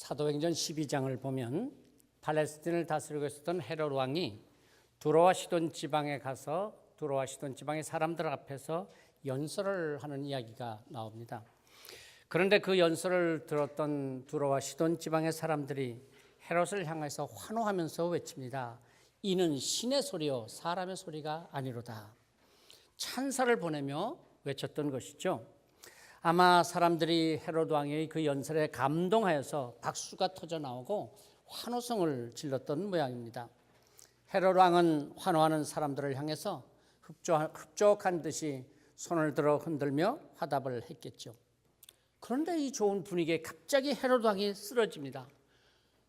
사도행전 12장을 보면 팔레스틴을 다스리고 있었던 헤롯 왕이 두로와 시돈 지방에 가서 두로와 시돈 지방의 사람들 앞에서 연설을 하는 이야기가 나옵니다. 그런데 그 연설을 들었던 두로와 시돈 지방의 사람들이 헤롯을 향해서 환호하면서 외칩니다. 이는 신의 소리요 사람의 소리가 아니로다. 찬사를 보내며 외쳤던 것이죠. 아마 사람들이 헤롯 왕의 그 연설에 감동하여서 박수가 터져 나오고 환호성을 질렀던 모양입니다. 헤롯 왕은 환호하는 사람들을 향해서 흡족한 듯이 손을 들어 흔들며 화답을 했겠죠. 그런데 이 좋은 분위기에 갑자기 헤롯 왕이 쓰러집니다.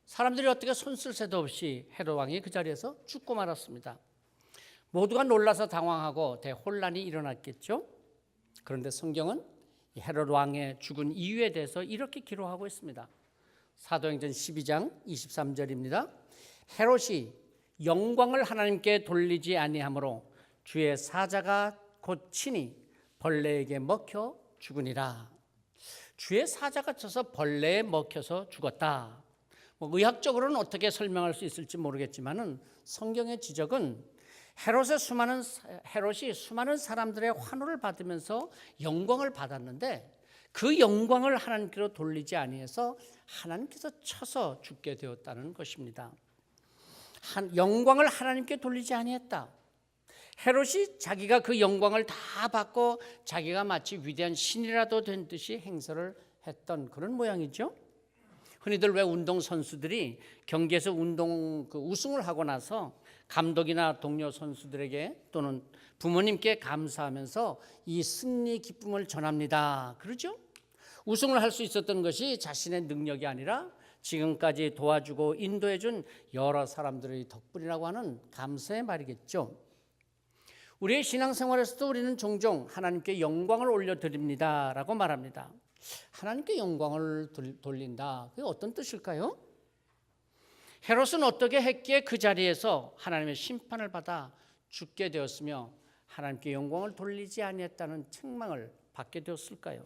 사람들이 어떻게 손쓸 새도 없이 헤롯 왕이 그 자리에서 죽고 말았습니다. 모두가 놀라서 당황하고 대혼란이 일어났겠죠. 그런데 성경은 헤롯 왕의 죽은 이유에 대해서 이렇게 기록하고 있습니다. 사도행전 12장 23절입니다. 헤롯이 영광을 하나님께 돌리지 아니하므로 주의 사자가 곧 친히 벌레에게 먹혀 죽으니라. 주의 사자가 쳐서 벌레에 먹혀서 죽었다. 의학적으로는 어떻게 설명할 수 있을지 모르겠지만은 성경의 지적은 헤롯이 수많은 사람들의 환호를 받으면서 영광을 받았는데 그 영광을 하나님께로 돌리지 아니해서 하나님께서 쳐서 죽게 되었다는 것입니다. 영광을 하나님께 돌리지 아니했다. 헤롯이 자기가 그 영광을 다 받고 자기가 마치 위대한 신이라도 된 듯이 행세를 했던 그런 모양이죠. 흔히들 왜 운동선수들이 경기에서 우승을 하고 나서 감독이나 동료 선수들에게 또는 부모님께 감사하면서 이 승리 기쁨을 전합니다. 그러죠? 우승을 할 수 있었던 것이 자신의 능력이 아니라 지금까지 도와주고 인도해준 여러 사람들의 덕분이라고 하는 감사의 말이겠죠. 우리의 신앙생활에서도 우리는 종종 하나님께 영광을 올려드립니다 라고 말합니다. 하나님께 영광을 돌린다. 그게 어떤 뜻일까요? 헤롯은 어떻게 했기에 그 자리에서 하나님의 심판을 받아 죽게 되었으며 하나님께 영광을 돌리지 아니했다는 책망을 받게 되었을까요?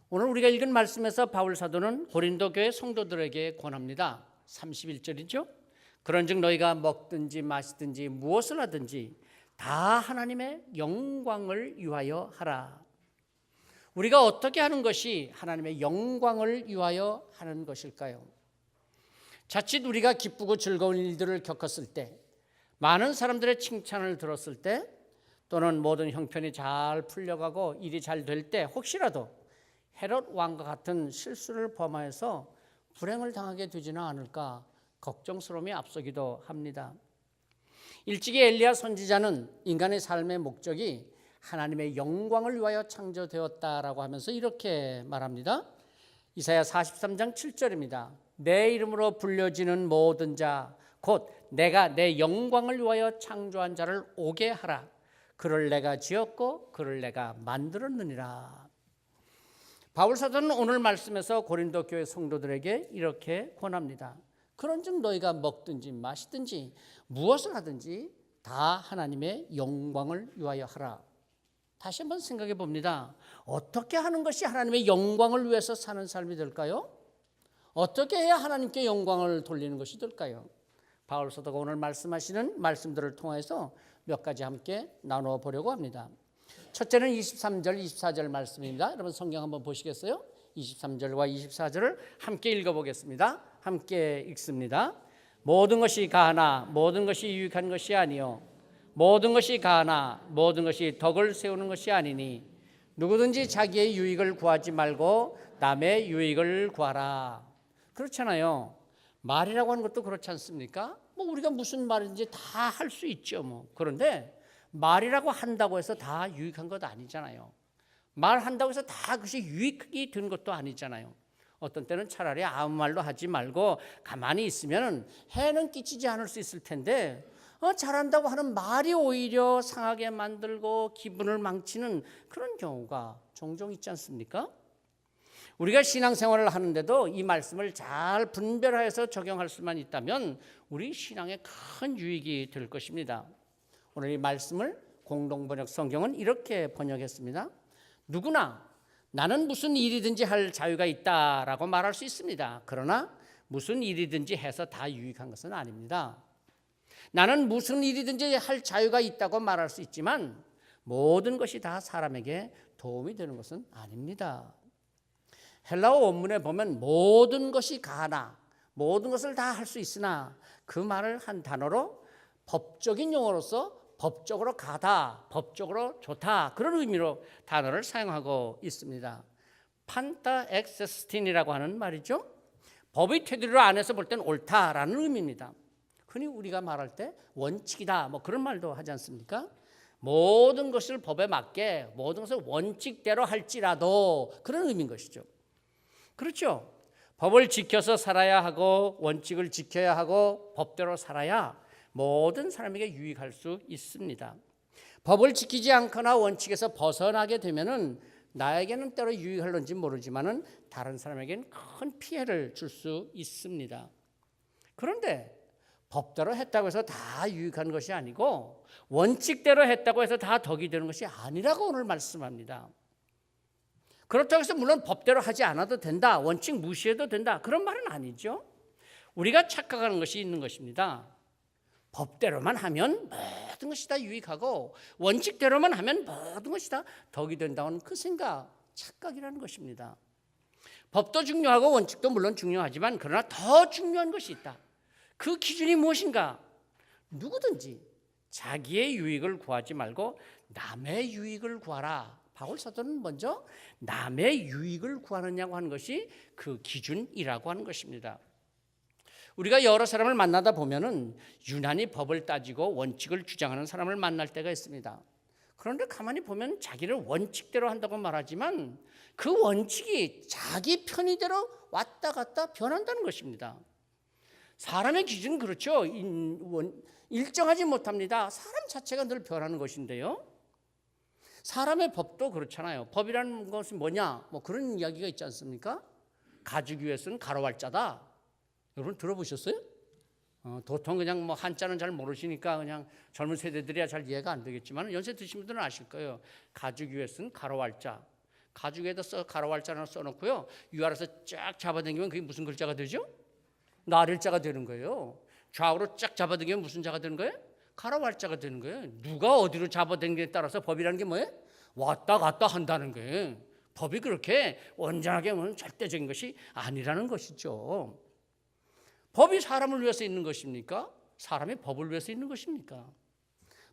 오늘 우리가 읽은 말씀에서 바울 사도는 고린도 교회 성도들에게 권합니다. 31절이죠. 그런즉 너희가 먹든지 마시든지 무엇을 하든지 다 하나님의 영광을 위하여 하라. 우리가 어떻게 하는 것이 하나님의 영광을 위하여 하는 것일까요? 자칫 우리가 기쁘고 즐거운 일들을 겪었을 때, 많은 사람들의 칭찬을 들었을 때, 또는 모든 형편이 잘 풀려가고 일이 잘 될 때 혹시라도 헤롯 왕과 같은 실수를 범하여서 불행을 당하게 되지는 않을까 걱정스러움이 앞서기도 합니다. 일찍이 엘리야 선지자는 인간의 삶의 목적이 하나님의 영광을 위하여 창조되었다라고 하면서 이렇게 말합니다. 이사야 43장 7절입니다. 내 이름으로 불려지는 모든 자 곧 내가 내 영광을 위하여 창조한 자를 오게 하라. 그를 내가 지었고 그를 내가 만들었느니라. 바울 사도는 오늘 말씀에서 고린도 교회 성도들에게 이렇게 권합니다. 그런즉 너희가 먹든지 마시든지 무엇을 하든지 다 하나님의 영광을 위하여 하라. 다시 한번 생각해 봅니다. 어떻게 하는 것이 하나님의 영광을 위해서 사는 삶이 될까요? 어떻게 해야 하나님께 영광을 돌리는 것이 될까요? 바울 사도가 오늘 말씀하시는 말씀들을 통해서 몇 가지 함께 나누어 보려고 합니다. 첫째는 23절, 24절 말씀입니다. 여러분 성경 한번 보시겠어요? 23절과 24절을 함께 읽어보겠습니다. 함께 읽습니다. 모든 것이 가하나 모든 것이 유익한 것이 아니요 모든 것이 가하나 모든 것이 덕을 세우는 것이 아니니 누구든지 자기의 유익을 구하지 말고 남의 유익을 구하라. 그렇잖아요. 말이라고 하는 것도 그렇지 않습니까? 우리가 무슨 말인지 다 할 수 있죠. 그런데 말이라고 한다고 해서 다 유익한 것 아니잖아요. 말한다고 해서 다 그것이 유익이 된 것도 아니잖아요. 어떤 때는 차라리 아무 말도 하지 말고 가만히 있으면 해는 끼치지 않을 수 있을 텐데 잘한다고 하는 말이 오히려 상하게 만들고 기분을 망치는 그런 경우가 종종 있지 않습니까? 우리가 신앙생활을 하는데도 이 말씀을 잘 분별해서 적용할 수만 있다면 우리 신앙에 큰 유익이 될 것입니다. 오늘 이 말씀을 공동번역 성경은 이렇게 번역했습니다. 누구나 나는 무슨 일이든지 할 자유가 있다라고 말할 수 있습니다. 그러나 무슨 일이든지 해서 다 유익한 것은 아닙니다. 나는 무슨 일이든지 할 자유가 있다고 말할 수 있지만 모든 것이 다 사람에게 도움이 되는 것은 아닙니다. 헬라어 원문에 보면 모든 것이 가나, 모든 것을 다 할 수 있으나, 그 말을 한 단어로 법적인 용어로서 법적으로 가다, 법적으로 좋다, 그런 의미로 단어를 사용하고 있습니다. 판타 엑세스틴이라고 하는 말이죠. 법의 테두리 안에서 볼 때는 옳다라는 의미입니다. 흔히 우리가 말할 때 원칙이다, 뭐 그런 말도 하지 않습니까? 모든 것을 법에 맞게, 모든 것을 원칙대로 할지라도, 그런 의미인 것이죠. 그렇죠. 법을 지켜서 살아야 하고 원칙을 지켜야 하고 법대로 살아야 모든 사람에게 유익할 수 있습니다. 법을 지키지 않거나 원칙에서 벗어나게 되면은 나에게는 때로 유익할런지 모르지만은 다른 사람에게는 큰 피해를 줄 수 있습니다. 그런데 법대로 했다고 해서 다 유익한 것이 아니고 원칙대로 했다고 해서 다 덕이 되는 것이 아니라고 오늘 말씀합니다. 그렇다고 해서 물론 법대로 하지 않아도 된다, 원칙 무시해도 된다, 그런 말은 아니죠. 우리가 착각하는 것이 있는 것입니다. 법대로만 하면 모든 것이 다 유익하고 원칙대로만 하면 모든 것이 다 덕이 된다는 그 생각, 착각이라는 것입니다. 법도 중요하고 원칙도 물론 중요하지만 그러나 더 중요한 것이 있다. 그 기준이 무엇인가? 누구든지 자기의 유익을 구하지 말고 남의 유익을 구하라. 바울 사도는 먼저 남의 유익을 구하느냐고 하는 것이 그 기준이라고 하는 것입니다. 우리가 여러 사람을 만나다 보면은 유난히 법을 따지고 원칙을 주장하는 사람을 만날 때가 있습니다. 그런데 가만히 보면 자기를 원칙대로 한다고 말하지만 그 원칙이 자기 편의대로 왔다 갔다 변한다는 것입니다. 사람의 기준은 그렇죠. 일정하지 못합니다. 사람 자체가 늘 변하는 것인데요. 사람의 법도 그렇잖아요. 법이라는 것은 뭐냐? 뭐 그런 이야기가 있지 않습니까? 가죽 위에 쓴 가로왈자다. 여러분 들어보셨어요? 도통 그냥 뭐 한자는 잘 모르시니까 그냥 젊은 세대들이야 잘 이해가 안 되겠지만 연세 드신 분들은 아실 거예요. 가죽 위에 쓴 가로왈자. 가죽 위에다 가로왈자를 써놓고요. 위아래서 쫙 잡아당기면 그게 무슨 글자가 되죠? 나릴자가 되는 거예요. 좌우로 쫙 잡아당기면 무슨 자가 되는 거예요? 가로왈자가 되는 거예요. 누가 어디로 잡아당기냐에 따라서 법이라는 게 뭐예요? 왔다 갔다 한다는 거예요. 법이 그렇게 온전하게 절대적인 것이 아니라는 것이죠. 법이 사람을 위해서 있는 것입니까? 사람이 법을 위해서 있는 것입니까?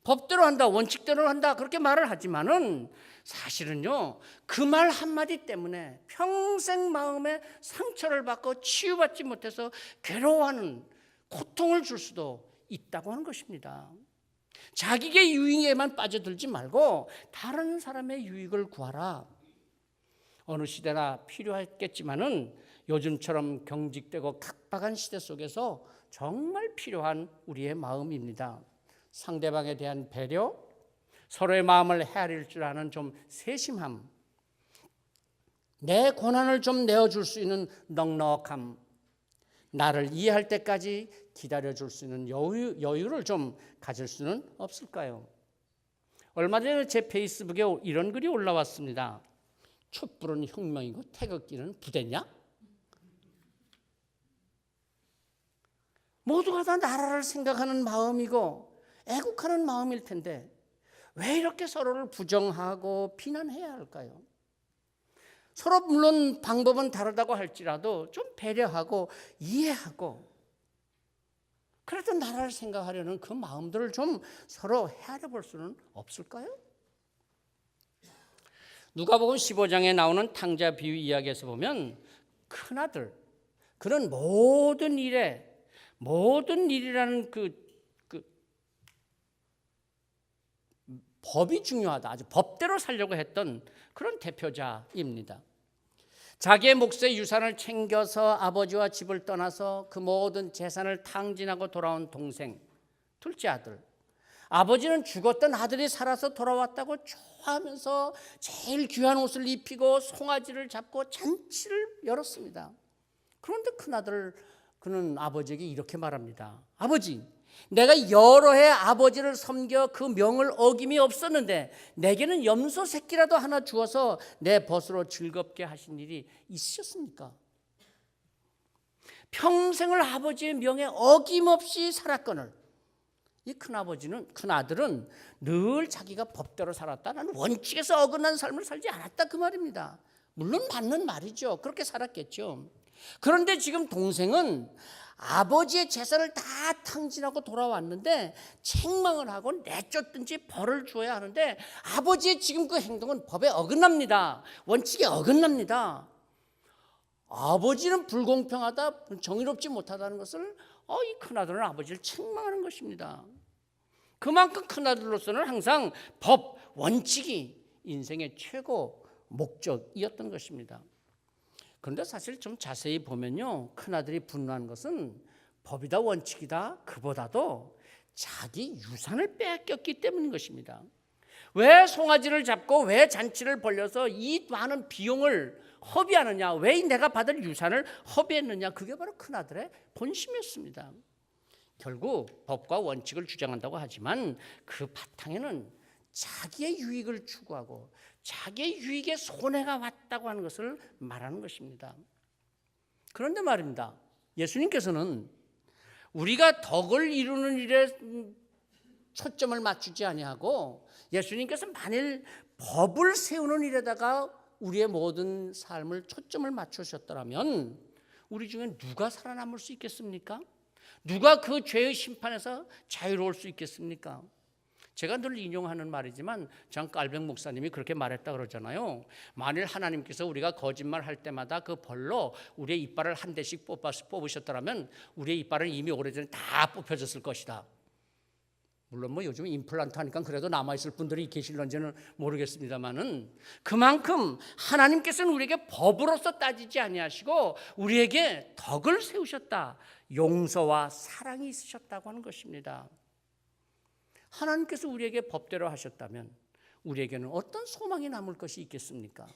법대로 한다, 원칙대로 한다, 그렇게 말을 하지만은 사실은요, 그 말 한마디 때문에 평생 마음에 상처를 받고 치유받지 못해서 괴로워하는, 고통을 줄 수도 있다고 하는 것입니다. 자기의 유익에만 빠져들지 말고 다른 사람의 유익을 구하라. 어느 시대나 필요했겠지만은 요즘처럼 경직되고 각박한 시대 속에서 정말 필요한 우리의 마음입니다. 상대방에 대한 배려, 서로의 마음을 헤아릴 줄 아는 좀 세심함, 내 고난을 좀 내어줄 수 있는 넉넉함, 나를 이해할 때까지 기다려줄 수 있는 여유를 좀 가질 수는 없을까요? 얼마 전에 제 페이스북에 이런 글이 올라왔습니다. 촛불은 혁명이고 태극기는 부대냐? 모두가 다 나라를 생각하는 마음이고 애국하는 마음일 텐데 왜 이렇게 서로를 부정하고 비난해야 할까요? 서로 물론 방법은 다르다고 할지라도 좀 배려하고 이해하고 그래도 나라를 생각하려는 그 마음들을 좀 서로 헤아려 볼 수는 없을까요? 누가복음 15장에 나오는 탕자 비유 이야기에서 보면 큰아들, 그런 모든 일이라는 그 법이 중요하다. 아주 법대로 살려고 했던 그런 대표자입니다. 자기의 몫의 유산을 챙겨서 아버지와 집을 떠나서 그 모든 재산을 탕진하고 돌아온 동생, 둘째 아들. 아버지는 죽었던 아들이 살아서 돌아왔다고 좋아하면서 제일 귀한 옷을 입히고 송아지를 잡고 잔치를 열었습니다. 그런데 큰아들, 그는 아버지에게 이렇게 말합니다. 아버지, 내가 여러 해 아버지를 섬겨 그 명을 어김이 없었는데 내게는 염소 새끼라도 하나 주어서 내 벗으로 즐겁게 하신 일이 있으셨습니까? 평생을 아버지의 명에 어김없이 살았거늘 이 큰아들은 늘 자기가 법대로 살았다는 원칙에서 어긋난 삶을 살지 않았다 그 말입니다. 물론 맞는 말이죠. 그렇게 살았겠죠. 그런데 지금 동생은 아버지의 재산을 다 탕진하고 돌아왔는데 책망을 하고 내쫓든지 벌을 주어야 하는데 아버지의 지금 그 행동은 법에 어긋납니다. 원칙에 어긋납니다. 아버지는 불공평하다, 정의롭지 못하다는 것을 이 큰아들은 아버지를 책망하는 것입니다. 그만큼 큰아들로서는 항상 법, 원칙이 인생의 최고 목적이었던 것입니다. 그런데 사실 좀 자세히 보면요, 큰아들이 분노한 것은 법이다 원칙이다 그보다도 자기 유산을 빼앗겼기 때문인 것입니다. 왜 송아지를 잡고 왜 잔치를 벌려서 이 많은 비용을 허비하느냐, 왜 내가 받을 유산을 허비했느냐, 그게 바로 큰아들의 본심이었습니다. 결국 법과 원칙을 주장한다고 하지만 그 바탕에는 자기의 유익을 추구하고 자기의 유익에 손해가 왔다고 하는 것을 말하는 것입니다. 그런데 말입니다, 예수님께서는 우리가 덕을 이루는 일에 초점을 맞추지 아니하고 예수님께서 만일 법을 세우는 일에다가 우리의 모든 삶을 초점을 맞추셨더라면 우리 중에 누가 살아남을 수 있겠습니까? 누가 그 죄의 심판에서 자유로울 수 있겠습니까? 제가 늘 인용하는 말이지만 장 깔백 목사님이 그렇게 말했다 그러잖아요. 만일 하나님께서 우리가 거짓말할 때마다 그 벌로 우리의 이빨을 한 대씩 뽑으셨더라면 우리의 이빨은 이미 오래전에 다 뽑혀졌을 것이다. 물론 요즘 임플란트 하니까 그래도 남아있을 분들이 계실런지는 모르겠습니다만은 그만큼 하나님께서는 우리에게 법으로서 따지지 아니하시고 우리에게 덕을 세우셨다. 용서와 사랑이 있으셨다고 하는 것입니다. 하나님께서 우리에게 법대로 하셨다면 우리에게는 어떤 소망이 남을 것이 있겠습니까?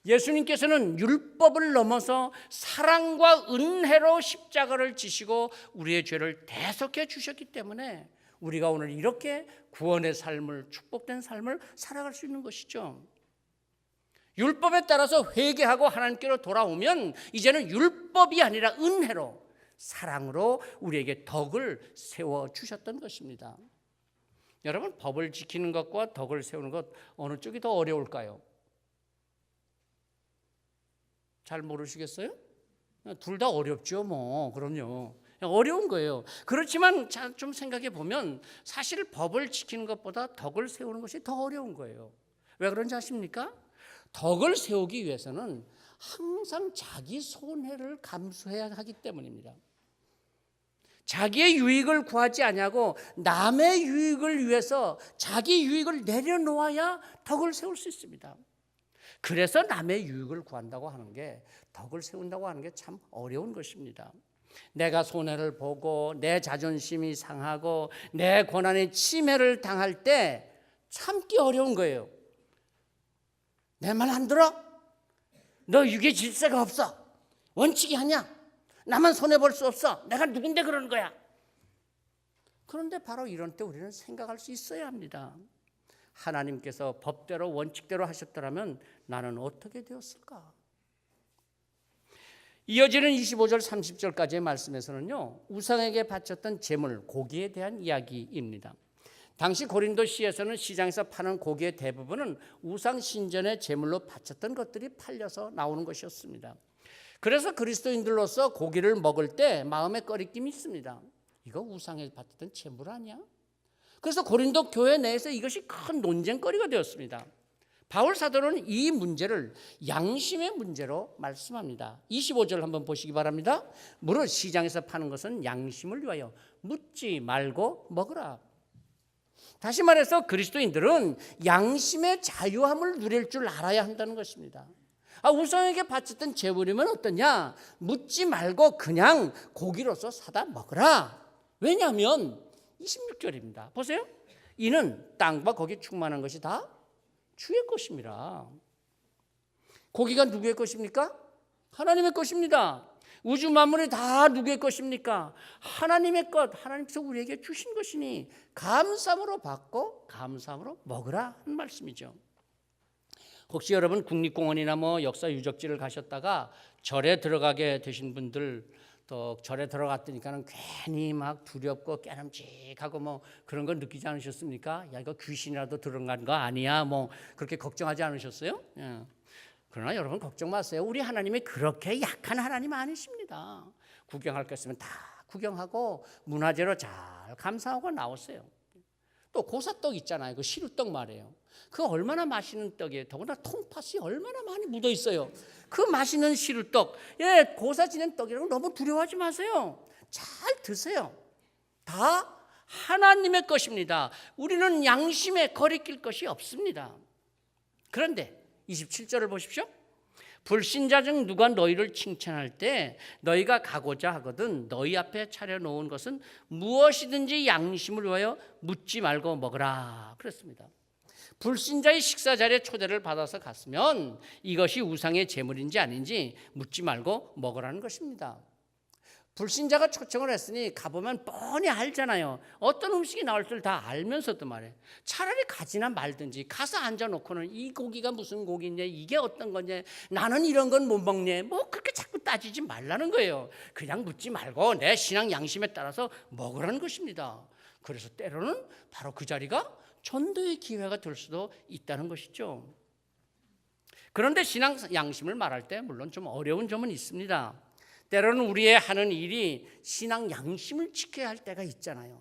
예수님께서는 율법을 넘어서 사랑과 은혜로 십자가를 지시고 우리의 죄를 대속해 주셨기 때문에 우리가 오늘 이렇게 구원의 삶을, 축복된 삶을 살아갈 수 있는 것이죠. 율법에 따라서 회개하고 하나님께로 돌아오면 이제는 율법이 아니라 은혜로, 사랑으로 우리에게 덕을 세워주셨던 것입니다. 여러분, 법을 지키는 것과 덕을 세우는 것 어느 쪽이 더 어려울까요? 잘 모르시겠어요? 둘 다 어렵죠. 그럼요. 어려운 거예요. 그렇지만 좀 생각해 보면 사실 법을 지키는 것보다 덕을 세우는 것이 더 어려운 거예요. 왜 그런지 아십니까? 덕을 세우기 위해서는 항상 자기 손해를 감수해야 하기 때문입니다. 자기의 유익을 구하지 아니하고 남의 유익을 위해서 자기 유익을 내려놓아야 덕을 세울 수 있습니다. 그래서 남의 유익을 구한다고 하는 게, 덕을 세운다고 하는 게 참 어려운 것입니다. 내가 손해를 보고 내 자존심이 상하고 내 권한의 침해를 당할 때 참기 어려운 거예요. 내 말 안 들어? 너 유괴 질서가 없어. 원칙이 아니야. 나만 손해볼 수 없어. 내가 누군데 그러는 거야. 그런데 바로 이런 때 우리는 생각할 수 있어야 합니다. 하나님께서 법대로 원칙대로 하셨더라면 나는 어떻게 되었을까? 이어지는 25절 30절까지의 말씀에서는요, 우상에게 바쳤던 제물, 고기에 대한 이야기입니다. 당시 고린도시에서는 시장에서 파는 고기의 대부분은 우상 신전의 제물로 바쳤던 것들이 팔려서 나오는 것이었습니다. 그래서 그리스도인들로서 고기를 먹을 때 마음에 꺼리낌이 있습니다. 이거 우상에 바쳤던 제물 아니야? 그래서 고린도 교회 내에서 이것이 큰 논쟁거리가 되었습니다. 바울 사도는 이 문제를 양심의 문제로 말씀합니다. 25절 한번 보시기 바랍니다. 무릇 시장에서 파는 것은 양심을 위하여 묻지 말고 먹으라. 다시 말해서 그리스도인들은 양심의 자유함을 누릴 줄 알아야 한다는 것입니다. 우상에게 바쳤던 제물이면 어떠냐? 묻지 말고 그냥 고기로서 사다 먹으라. 왜냐하면 26절입니다. 보세요. 이는 땅과 거기 충만한 것이 다 주의 것입니다. 고기가 누구의 것입니까? 하나님의 것입니다. 우주 만물이 다 누구의 것입니까? 하나님의 것, 하나님께서 우리에게 주신 것이니 감사함으로 받고 감사함으로 먹으라 하는 말씀이죠. 혹시 여러분 국립공원이나 뭐 역사 유적지를 가셨다가 절에 들어가게 되신 분들, 또 절에 들어갔더니까는 괜히 막 두렵고 깨름직하고 뭐 그런 거 느끼지 않으셨습니까? 야, 이거 귀신이라도 들어간 거 아니야? 뭐 그렇게 걱정하지 않으셨어요? 예. 그러나 여러분 걱정 마세요. 우리 하나님이 그렇게 약한 하나님 아니십니다. 구경할 거 있으면 다 구경하고 문화재로 잘 감사하고 나오세요. 또 고사떡 있잖아요. 그 시루떡 말이에요. 그 얼마나 맛있는 떡이에요. 더구나 통팥이 얼마나 많이 묻어 있어요. 그 맛있는 시루떡, 예, 고사 지낸 떡이라고 너무 두려워하지 마세요. 잘 드세요. 다 하나님의 것입니다. 우리는 양심에 거리낄 것이 없습니다. 그런데 27절을 보십시오. 불신자 중 누가 너희를 칭찬할 때 너희가 가고자 하거든 너희 앞에 차려놓은 것은 무엇이든지 양심을 위하여 묻지 말고 먹으라 그랬습니다. 불신자의 식사 자리에 초대를 받아서 갔으면 이것이 우상의 제물인지 아닌지 묻지 말고 먹으라는 것입니다. 불신자가 초청을 했으니 가보면 뻔히 알잖아요. 어떤 음식이 나올 줄 다 알면서도 말해. 차라리 가지나 말든지 가서 앉아놓고는 이 고기가 무슨 고기냐, 이게 어떤 거냐, 나는 이런 건 못 먹네, 뭐 그렇게 자꾸 따지지 말라는 거예요. 그냥 묻지 말고 내 신앙 양심에 따라서 먹으라는 것입니다. 그래서 때로는 바로 그 자리가 전도의 기회가 될 수도 있다는 것이죠. 그런데 신앙 양심을 말할 때 물론 좀 어려운 점은 있습니다. 때로는 우리의 하는 일이 신앙 양심을 지켜야 할 때가 있잖아요.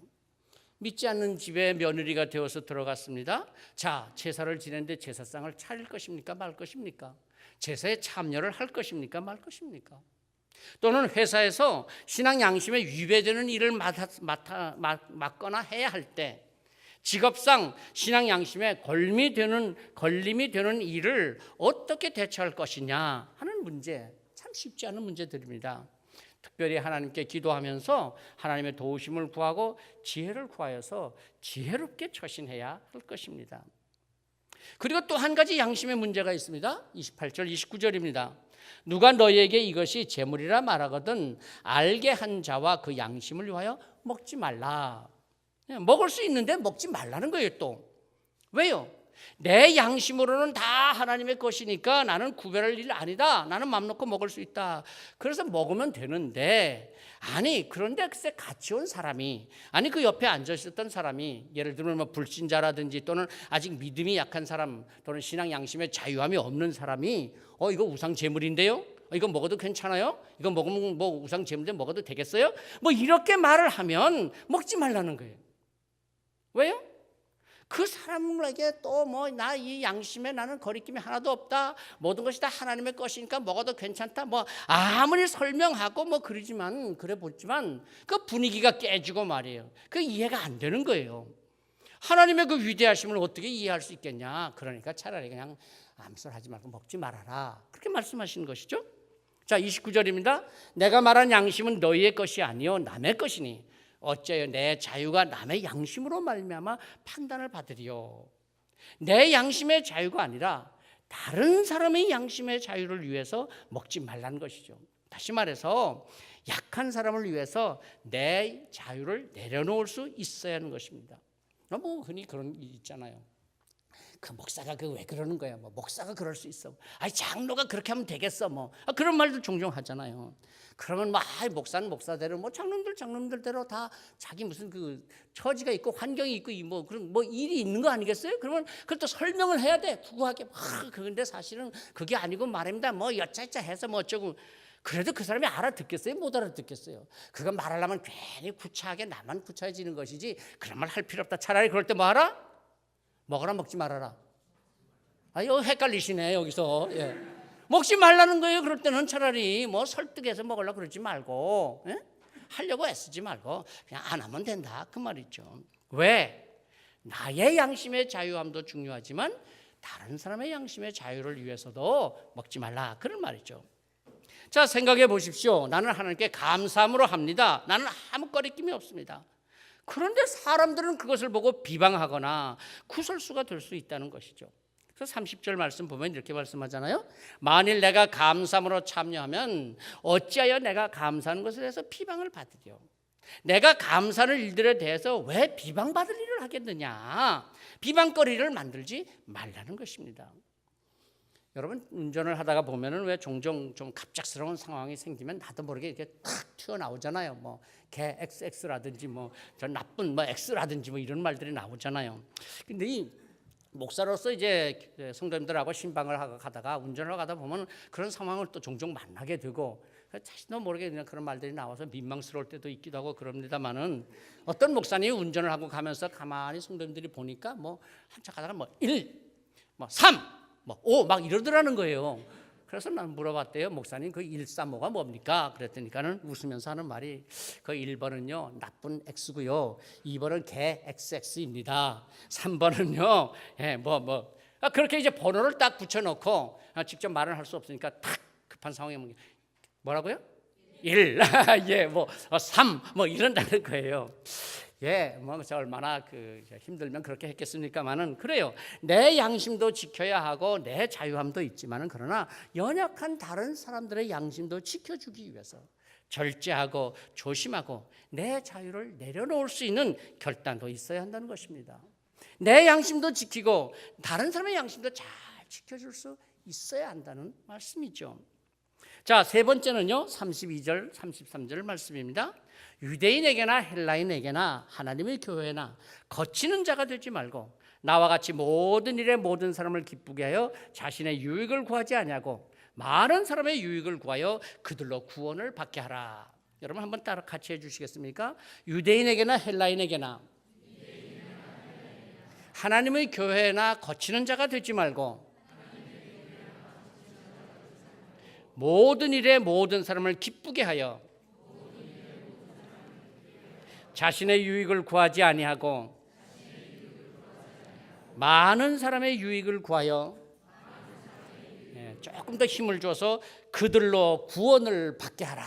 믿지 않는 집에 며느리가 되어서 들어갔습니다. 자, 제사를 지내는데 제사상을 차릴 것입니까? 말 것입니까? 제사에 참여를 할 것입니까? 말 것입니까? 또는 회사에서 신앙 양심에 위배되는 일을 맡거나 해야 할 때 직업상 신앙 양심에 걸림이 되는 일을 어떻게 대처할 것이냐 하는 문제, 참 쉽지 않은 문제들입니다. 특별히 하나님께 기도하면서 하나님의 도우심을 구하고 지혜를 구하여서 지혜롭게 처신해야 할 것입니다. 그리고 또 한 가지 양심의 문제가 있습니다. 28절 29절입니다. 누가 너희에게 이것이 제물이라 말하거든 알게 한 자와 그 양심을 위하여 먹지 말라. 먹을 수 있는데 먹지 말라는 거예요. 또 왜요? 내 양심으로는 다 하나님의 것이니까 나는 구별할 일 아니다. 나는 맘 놓고 먹을 수 있다. 그래서 먹으면 되는데, 아니 그런데 글쎄 같이 온 사람이, 아니 그 옆에 앉아 있었던 사람이, 예를 들면 뭐 불신자라든지 또는 아직 믿음이 약한 사람 또는 신앙 양심에 자유함이 없는 사람이 이거 우상 제물인데요? 이거 먹어도 괜찮아요? 이거 먹으면 뭐 우상 제물인데 먹어도 되겠어요? 뭐 이렇게 말을 하면 먹지 말라는 거예요. 왜요? 그 사람에게 또 뭐 나 이 양심에 나는 거리낌이 하나도 없다. 모든 것이 다 하나님의 것이니까 먹어도 괜찮다. 뭐 아무리 설명하고 뭐 그래 보지만 그 분위기가 깨지고 말이에요. 그 이해가 안 되는 거예요. 하나님의 그 위대하심을 어떻게 이해할 수 있겠냐. 그러니까 차라리 그냥 암술 하지 말고 먹지 말아라. 그렇게 말씀하시는 것이죠. 자, 29절입니다. 내가 말한 양심은 너희의 것이 아니요 남의 것이니 어째요 내 자유가 남의 양심으로 말미암아 판단을 받으리요. 내 양심의 자유가 아니라 다른 사람의 양심의 자유를 위해서 먹지 말라는 것이죠. 다시 말해서 약한 사람을 위해서 내 자유를 내려놓을 수 있어야 하는 것입니다. 너무 흔히 그런 일 있잖아요. 그 목사가 왜 그러는 거야? 뭐 목사가 그럴 수 있어. 아니 장로가 그렇게 하면 되겠어. 뭐 그런 말도 종종 하잖아요. 그러면 목사는 목사대로, 뭐 장로님들대로 다 자기 무슨 그 처지가 있고 환경이 있고 뭐 그런 뭐 일이 있는 거 아니겠어요? 그러면 그것도 설명을 해야 돼. 구구하게. 그런데 사실은 그게 아니고 말입니다. 뭐 여짜짜 해서 뭐 어쩌고. 그래도 그 사람이 알아듣겠어요? 못 알아듣겠어요? 그거 말하려면 괜히 구차하게 나만 구차해지는 것이지 그런 말 할 필요 없다. 차라리 그럴 때 뭐 하라? 먹어라 먹지 말아라. 이거 헷갈리시네 여기서. 예. 먹지 말라는 거예요. 그럴 때는 차라리 뭐 설득해서 먹으려고 그러지 말고, 예? 하려고 애쓰지 말고 그냥 안 하면 된다 그 말이죠. 왜? 나의 양심의 자유함도 중요하지만 다른 사람의 양심의 자유를 위해서도 먹지 말라 그런 말이죠. 자, 생각해 보십시오. 나는 하나님께 감사함으로 합니다. 나는 아무 거리낌이 없습니다. 그런데 사람들은 그것을 보고 비방하거나 구설수가 될 수 있다는 것이죠. 그래서 30절 말씀 보면 이렇게 말씀하잖아요. 만일 내가 감사함으로 참여하면 어찌하여 내가 감사하는 것에 대해서 비방을 받으려. 내가 감사하는 일들에 대해서 왜 비방받을 일을 하겠느냐. 비방거리를 만들지 말라는 것입니다. 여러분 운전을 하다가 보면은 왜 종종 좀 갑작스러운 상황이 생기면 나도 모르게 이렇게 탁 튀어나오잖아요. 뭐 개 XX라든지 뭐 저 나쁜 뭐 X라든지 뭐 이런 말들이 나오잖아요. 근데 이 목사로서 이제 성도님들하고 신방을 하고 가다가 운전을 가다 보면 그런 상황을 또 종종 만나게 되고 자신도 모르게 그냥 그런 말들이 나와서 민망스러울 때도 있기도 하고 그럽니다만은 어떤 목사님이 운전을 하고 가면서 가만히 성도님들이 보니까 뭐 한참 가다가 뭐 1, 뭐 3, 뭐 5 막 이러더라는 거예요. 그래서 난 물어봤대요. 목사님 그 1, 3, 5가 뭡니까? 그랬더니까는 웃으면서 하는 말이 그 1번은요 나쁜 X고요. 2번은 개 XX입니다. 3번은요 그렇게 이제 번호를 딱 붙여놓고 직접 말을 할 수 없으니까 탁 급한 상황에 뭐라고요? 1, 예, 뭐 3, 뭐 이런다는 거예요. 예, 뭐 얼마나 힘들면 그렇게 했겠습니까만은 그래요. 내 양심도 지켜야 하고 내 자유함도 있지만은 그러나 연약한 다른 사람들의 양심도 지켜주기 위해서 절제하고 조심하고 내 자유를 내려놓을 수 있는 결단도 있어야 한다는 것입니다. 내 양심도 지키고 다른 사람의 양심도 잘 지켜줄 수 있어야 한다는 말씀이죠. 자, 세 번째는요 32절 33절 말씀입니다. 유대인에게나 헬라인에게나 하나님의 교회나 거치는 자가 되지 말고 나와 같이 모든 일에 모든 사람을 기쁘게 하여 자신의 유익을 구하지 아니하고 많은 사람의 유익을 구하여 그들로 구원을 받게 하라. 여러분 한번 따라 같이 해주시겠습니까? 유대인에게나 헬라인에게나 하나님의 교회나 거치는 자가 되지 말고 모든 일에 모든 사람을 기쁘게 하여 자신의 유익을 구하지 아니하고 많은 사람의 유익을 구하여 조금 더 힘을 줘서 그들로 구원을 받게 하라.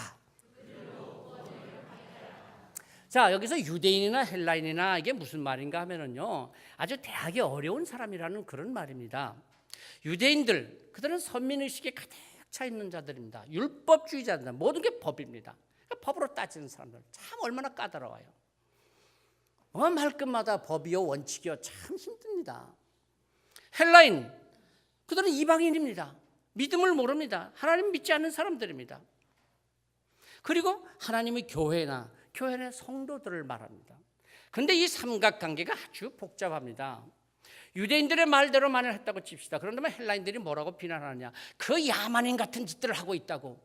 자, 여기서 유대인이나 헬라인이나 이게 무슨 말인가 하면은요 아주 대하기 어려운 사람이라는 그런 말입니다. 유대인들 그들은 선민의식에 가득 차 있는 자들입니다. 율법주의자들, 모든 게 법입니다. 법으로 따지는 사람들 참 얼마나 까다로워요. 말끝마다 법이요 원칙이요 참 힘듭니다. 헬라인 그들은 이방인입니다. 믿음을 모릅니다. 하나님 믿지 않는 사람들입니다. 그리고 하나님의 교회의 성도들을 말합니다. 그런데 이 삼각관계가 아주 복잡합니다. 유대인들의 말대로만을 했다고 칩시다. 그런다면 헬라인들이 뭐라고 비난하느냐? 그 야만인 같은 짓들을 하고 있다고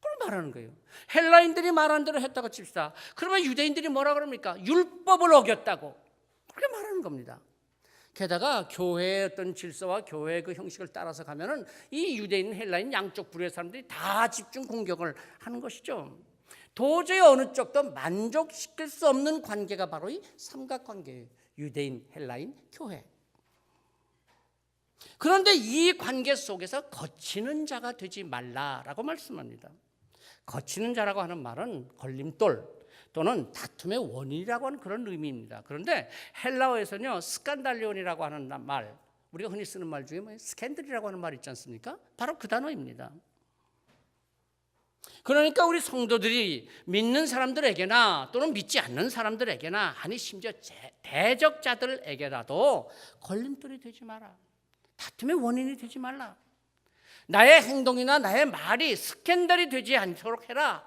그걸 말하는 거예요. 헬라인들이 말한 대로 했다고 칩시다. 그러면 유대인들이 뭐라 그럽니까? 율법을 어겼다고 그렇게 말하는 겁니다. 게다가 교회의 어떤 질서와 교회의 그 형식을 따라서 가면은 이 유대인, 헬라인 양쪽 부류의 사람들이 다 집중 공격을 하는 것이죠. 도저히 어느 쪽도 만족시킬 수 없는 관계가 바로 이 삼각관계예요. 유대인, 헬라인, 교회. 그런데 이 관계 속에서 거치는 자가 되지 말라라고 말씀합니다. 거치는 자라고 하는 말은 걸림돌 또는 다툼의 원인이라고 하는 그런 의미입니다. 그런데 헬라어에서는요 스칸달리온이라고 하는 말, 우리가 흔히 쓰는 말 중에 스캔들이라고 하는 말 있지 않습니까? 바로 그 단어입니다. 그러니까 우리 성도들이 믿는 사람들에게나 또는 믿지 않는 사람들에게나 아니 심지어 대적자들에게라도 걸림돌이 되지 마라. 다툼의 원인이 되지 말라. 나의 행동이나 나의 말이 스캔들이 되지 않도록 해라.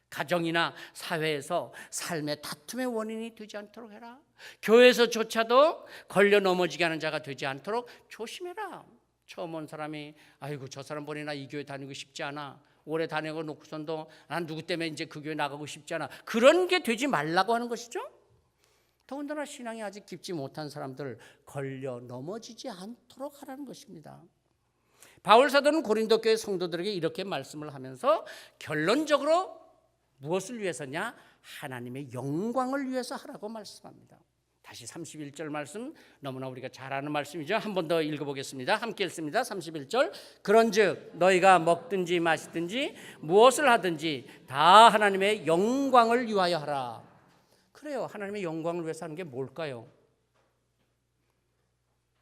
가정이나 사회에서 삶의 다툼의 원인이 되지 않도록 해라. 교회에서조차도 걸려 넘어지게 하는 자가 되지 않도록 조심해라. 처음 온 사람이 아이고 저 사람 보니 나 이 교회 다니고 싶지 않아. 오래 다니고 놓고선도 난 누구 때문에 이제 그 교회 나가고 싶지 않아. 그런 게 되지 말라고 하는 것이죠. 더군다나 신앙이 아직 깊지 못한 사람들 걸려 넘어지지 않도록 하라는 것입니다. 바울 사도는 고린도 교회 성도들에게 이렇게 말씀을 하면서 결론적으로 무엇을 위해서냐? 하나님의 영광을 위해서 하라고 말씀합니다. 다시 31절 말씀 너무나 우리가 잘 아는 말씀이죠. 한 번 더 읽어보겠습니다. 함께 읽습니다. 31절 그런즉 너희가 먹든지 마시든지 무엇을 하든지 다 하나님의 영광을 위하여 하라. 그래요. 하나님의 영광을 위해서 하는 게 뭘까요?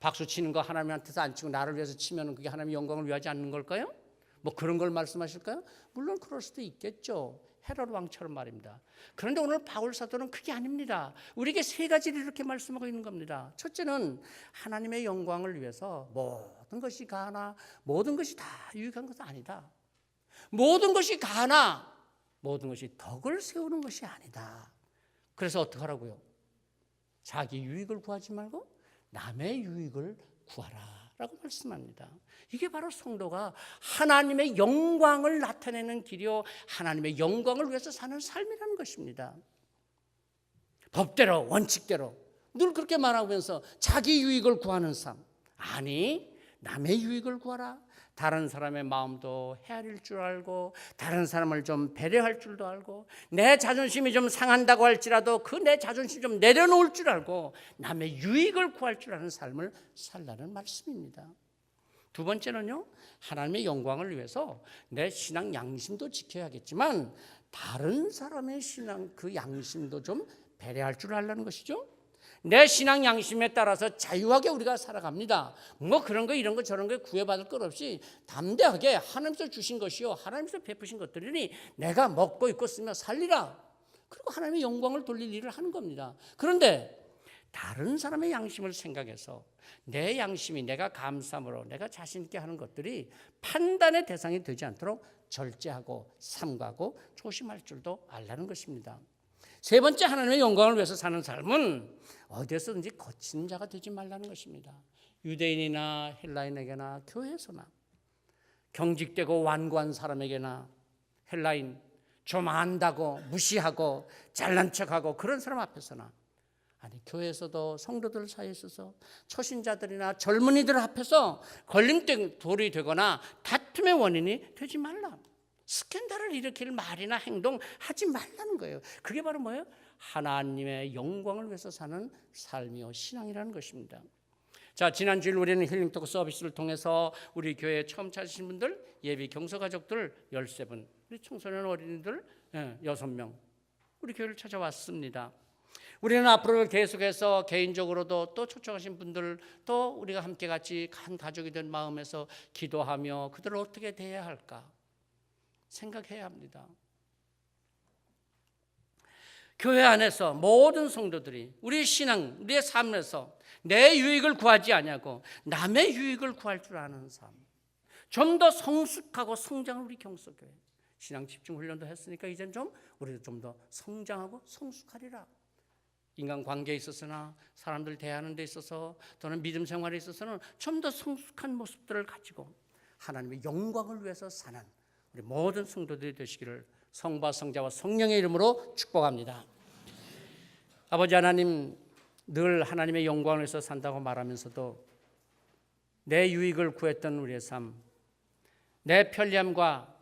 박수 치는 거 하나님한테서 안 치고 나를 위해서 치면 그게 하나님의 영광을 위하지 않는 걸까요? 뭐 그런 걸 말씀하실까요? 물론 그럴 수도 있겠죠. 헤롯 왕처럼 말입니다. 그런데 오늘 바울 사도는 그게 아닙니다. 우리에게 세 가지를 이렇게 말씀하고 있는 겁니다. 첫째는 하나님의 영광을 위해서 모든 것이 가나 모든 것이 다 유익한 것은 아니다. 모든 것이 가나 모든 것이 덕을 세우는 것이 아니다. 그래서 어떻게 하라고요? 자기 유익을 구하지 말고 남의 유익을 구하라 라고 말씀합니다. 이게 바로 성도가 하나님의 영광을 나타내는 길이요, 하나님의 영광을 위해서 사는 삶이라는 것입니다. 법대로 원칙대로 늘 그렇게 말하면서 자기 유익을 구하는 삶, 아니 남의 유익을 구하라. 다른 사람의 마음도 헤아릴 줄 알고 다른 사람을 좀 배려할 줄도 알고 내 자존심이 좀 상한다고 할지라도 그 내 자존심 좀 내려놓을 줄 알고 남의 유익을 구할 줄 아는 삶을 살라는 말씀입니다. 두 번째는요, 하나님의 영광을 위해서 내 신앙 양심도 지켜야겠지만 다른 사람의 신앙 그 양심도 좀 배려할 줄 알라는 것이죠. 내 신앙 양심에 따라서 자유하게 우리가 살아갑니다. 뭐 그런 거 이런 거 저런 거 구애받을 것 없이 담대하게 하나님께서 주신 것이요 하나님께서 베푸신 것들이니 내가 먹고 입고 쓰며 살리라. 그리고 하나님의 영광을 돌릴 일을 하는 겁니다. 그런데 다른 사람의 양심을 생각해서 내 양심이 내가 감사함으로 내가 자신 있게 하는 것들이 판단의 대상이 되지 않도록 절제하고 삼가하고 조심할 줄도 알라는 것입니다. 세 번째, 하나님의 영광을 위해서 사는 삶은 어디에서든지 거치는 자가 되지 말라는 것입니다. 유대인이나 헬라인에게나 교회에서나 경직되고 완고한 사람에게나 헬라인 좀 안다고 무시하고 잘난 척하고 그런 사람 앞에서나 아니 교회에서도 성도들 사이에 있어서 초신자들이나 젊은이들 앞에서 걸림돌이 되거나 다툼의 원인이 되지 말라. 스캔들을 일으킬 말이나 행동 하지 말라는 거예요. 그게 바로 뭐예요? 하나님의 영광을 위해서 사는 삶이요 신앙이라는 것입니다. 자, 지난주일 우리는 힐링토크 서비스를 통해서 우리 교회에 처음 찾으신 분들, 예비 경서가족들 13분, 우리 청소년 어린이들 6명 우리 교회를 찾아왔습니다. 우리는 앞으로 계속해서 개인적으로도 또 초청하신 분들 또 우리가 함께 같이 한 가족이 된 마음에서 기도하며 그들을 어떻게 대해야 할까 생각해야 합니다. 교회 안에서 모든 성도들이 우리의 신앙, 우리의 삶에서 내 유익을 구하지 아니하고 남의 유익을 구할 줄 아는 삶, 좀 더 성숙하고 성장을 우리 경서교회 신앙 집중 훈련도 했으니까 이젠 좀 우리도 좀 더 성장하고 성숙하리라. 인간관계에 있어서나 사람들 대하는 데 있어서 또는 믿음 생활에 있어서는 좀 더 성숙한 모습들을 가지고 하나님의 영광을 위해서 사는 우리 모든 성도들이 되시기를 성부와 성자와 성령의 이름으로 축복합니다. 아버지 하나님, 늘 하나님의 영광을 위해서 산다고 말하면서도 내 유익을 구했던 우리의 삶, 내 편리함과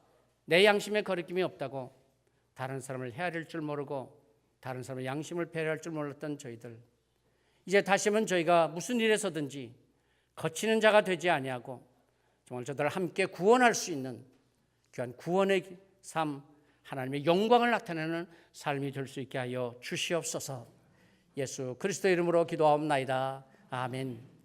내 양심의 거리낌이 없다고 다른 사람을 헤아릴 줄 모르고 다른 사람의 양심을 배려할 줄 몰랐던 저희들, 이제 다시는 저희가 무슨 일에서든지 거치는 자가 되지 아니하고 정말 저들을 함께 구원할 수 있는 귀한 구원의 삶, 하나님의 영광을 나타내는 삶이 될 수 있게 하여 주시옵소서. 예수 그리스도 이름으로 기도하옵나이다. 아멘.